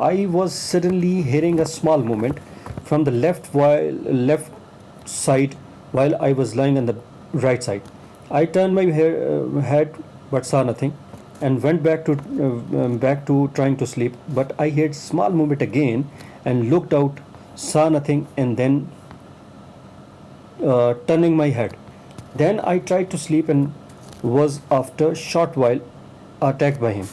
I was suddenly hearing a small movement from the left side while I was lying on the right side. I turned my head but saw nothing and went back to trying to sleep. But I heard small movement again and looked out, saw nothing, and then turning my head. Then I tried to sleep and was after short while attacked by him.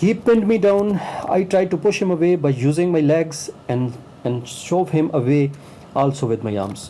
He pinned me down. I tried to push him away by using my legs and shove him away also with my arms.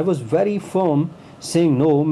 I was very firm saying no.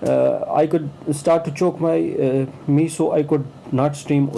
I could start to choke me so I could not scream.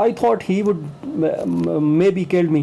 I thought he would maybe killed me,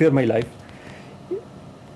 fear my life.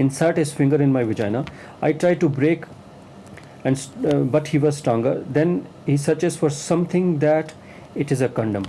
insert his finger in my vagina. I tried to break but he was stronger. Then he searches for something that it is a condom.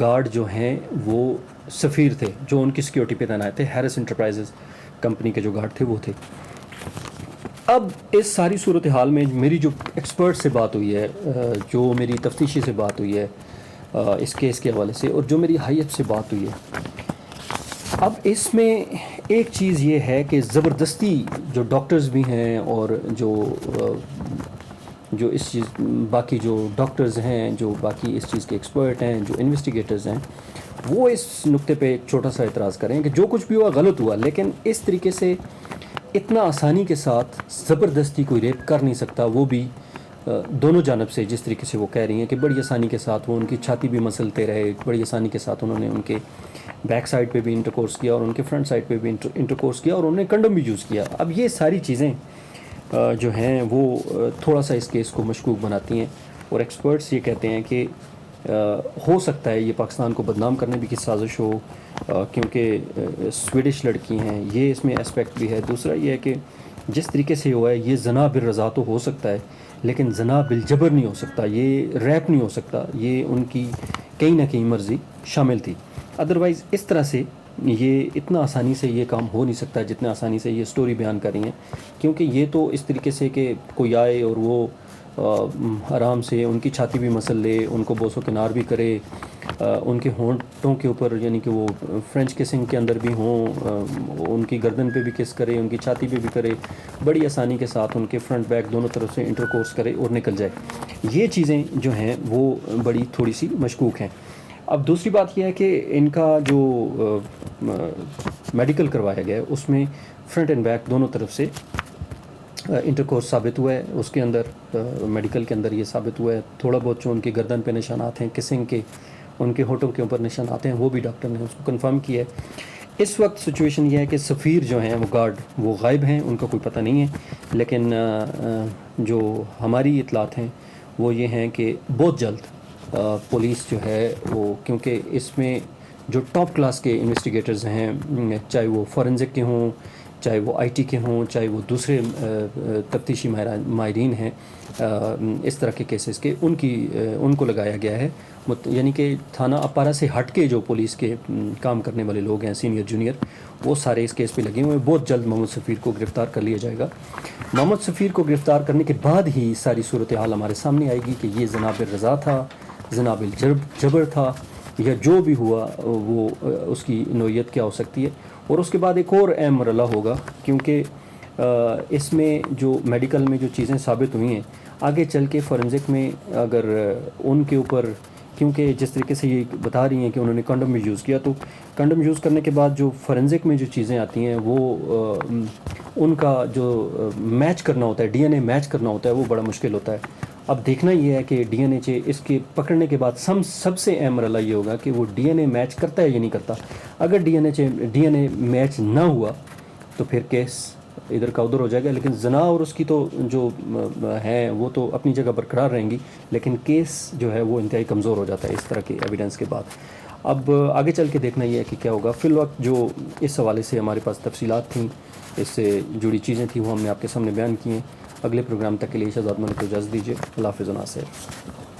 Guard جو ہیں وہ سفیر تھے جو ان کی security پہ تعینات تھے. ہیرس انٹرپرائزز کمپنی کے جو گارڈ تھے وہ تھے. اب اس ساری صورتحال میں میری جو ایکسپرٹ سے بات ہوئی ہے, جو میری تفتیشی سے بات ہوئی ہے اس کیس کے حوالے سے, اور جو میری ہائیت سے بات ہوئی ہے, اب اس میں ایک چیز یہ ہے کہ زبردستی جو ڈاکٹرز بھی ہیں اور جو اس چیز باقی جو ڈاکٹرز ہیں, جو باقی اس چیز کے ایکسپرٹ ہیں, جو انویسٹیگیٹرز ہیں, وہ اس نقطے پہ ایک چھوٹا سا اعتراض کریں کہ جو کچھ بھی ہوا غلط ہوا, لیکن اس طریقے سے اتنا آسانی کے ساتھ زبردستی کوئی ریپ کر نہیں سکتا, وہ بھی دونوں جانب سے. جس طریقے سے وہ کہہ رہی ہیں کہ بڑی آسانی کے ساتھ وہ ان کی چھاتی بھی مسلتے رہے, بڑی آسانی کے ساتھ انہوں نے ان کے بیک سائڈ پہ بھی انٹرکورس کیا اور ان کے فرنٹ سائڈ پہ بھی انٹرکورس کیا, اور انہوں نے کنڈم بھی یوز کیا. اب یہ ساری چیزیں جو ہیں وہ تھوڑا سا اس کیس کو مشکوک بناتی ہیں, اور ایکسپرٹس یہ کہتے ہیں کہ ہو سکتا ہے یہ پاکستان کو بدنام کرنے بھی کی سازش ہو, کیونکہ سویڈش لڑکی ہیں, یہ اس میں اسپیکٹ بھی ہے. دوسرا یہ ہے کہ جس طریقے سے ہوا ہے یہ زنا بالرضا تو ہو سکتا ہے, لیکن زنا بالجبر نہیں ہو سکتا, یہ ریپ نہیں ہو سکتا, یہ ان کی کہیں نہ کہیں مرضی شامل تھی. ادروائز اس طرح سے یہ اتنا آسانی سے یہ کام ہو نہیں سکتا جتنا آسانی سے یہ سٹوری بیان کر رہی ہیں, کیونکہ یہ تو اس طریقے سے کہ کوئی آئے اور وہ آرام سے ان کی چھاتی بھی مسل لے, ان کو بوسو کنار بھی کرے, ان کے ہونٹوں کے اوپر یعنی کہ وہ فرینچ کسنگ کے اندر بھی ہوں, ان کی گردن پہ بھی کس کرے, ان کی چھاتی پہ بھی کرے, بڑی آسانی کے ساتھ ان کے فرنٹ بیک دونوں طرف سے انٹرکورس کرے اور نکل جائے. یہ چیزیں جو ہیں وہ بڑی تھوڑی سی مشکوک ہیں. اب دوسری بات یہ ہے کہ ان کا جو میڈیکل کروایا گیا ہے اس میں فرنٹ اینڈ بیک دونوں طرف سے انٹرکورس ثابت ہوا ہے. اس کے اندر میڈیکل کے اندر یہ ثابت ہوا ہے. تھوڑا بہت جو ان کی گردن پہ نشانات ہیں کسنگ کے, ان کے ہونٹوں کے اوپر نشانات ہیں, وہ بھی ڈاکٹر نے اس کو کنفرم کیا ہے. اس وقت سچویشن یہ ہے کہ سفیر جو ہیں وہ گارڈ وہ غائب ہیں, ان کا کوئی پتہ نہیں ہے, لیکن جو ہماری اطلاعات ہیں وہ یہ ہیں کہ بہت جلد پولیس جو ہے وہ, کیونکہ اس میں جو ٹاپ کلاس کے انویسٹیگیٹرز ہیں, چاہے وہ فورنزک کے ہوں, چاہے وہ آئی ٹی کے ہوں, چاہے وہ دوسرے تفتیشی ماہرین ہیں اس طرح کے کیسز کے, ان کو لگایا گیا ہے. یعنی کہ تھانہ اپارہ سے ہٹ کے جو پولیس کے کام کرنے والے لوگ ہیں, سینئر جونیئر, وہ سارے اس کیس پہ لگے ہوئے ہیں. بہت جلد محمد سفیر کو گرفتار کر لیا جائے گا. محمد سفیر کو گرفتار کرنے کے بعد ہی ساری صورتحال ہمارے سامنے آئے گی کہ یہ زنا بالرضا تھا, زنا بالجبر تھا, یا جو بھی ہوا وہ اس کی نوعیت کیا ہو سکتی ہے. اور اس کے بعد ایک اور اہم مرحلہ ہوگا, کیونکہ اس میں جو میڈیکل میں جو چیزیں ثابت ہوئی ہیں, آگے چل کے فورنزک میں اگر ان کے اوپر, کیونکہ جس طریقے سے یہ بتا رہی ہیں کہ انہوں نے کنڈم بھی یوز کیا, تو کنڈم یوز کرنے کے بعد جو فورنزک میں جو چیزیں آتی ہیں وہ ان کا جو میچ کرنا ہوتا ہے, ڈی این اے میچ کرنا ہوتا ہے, وہ بڑا مشکل ہوتا ہے. اب دیکھنا یہ ہے کہ ڈی این اے اس کے پکڑنے کے بعد سب سے اہم مرحلہ یہ ہوگا کہ وہ ڈی این اے میچ کرتا ہے یا نہیں کرتا. اگر ڈی این اے میچ نہ ہوا تو پھر کیس ادھر کا ادھر ہو جائے گا, لیکن زنا اور اس کی تو جو ہیں وہ تو اپنی جگہ برقرار رہیں گی, لیکن کیس جو ہے وہ انتہائی کمزور ہو جاتا ہے اس طرح کے ایویڈنس کے بعد. اب آگے چل کے دیکھنا یہ ہے کہ کیا ہوگا. فی الوقت جو اس حوالے سے ہمارے پاس تفصیلات تھیں, اس سے جڑی چیزیں تھیں, وہ ہم نے آپ کے سامنے بیان کی ہیں. اگلے پروگرام تک کے لیے شہزاد ملک کو اجازت دیجیے. اللہ حافظ و ناصر.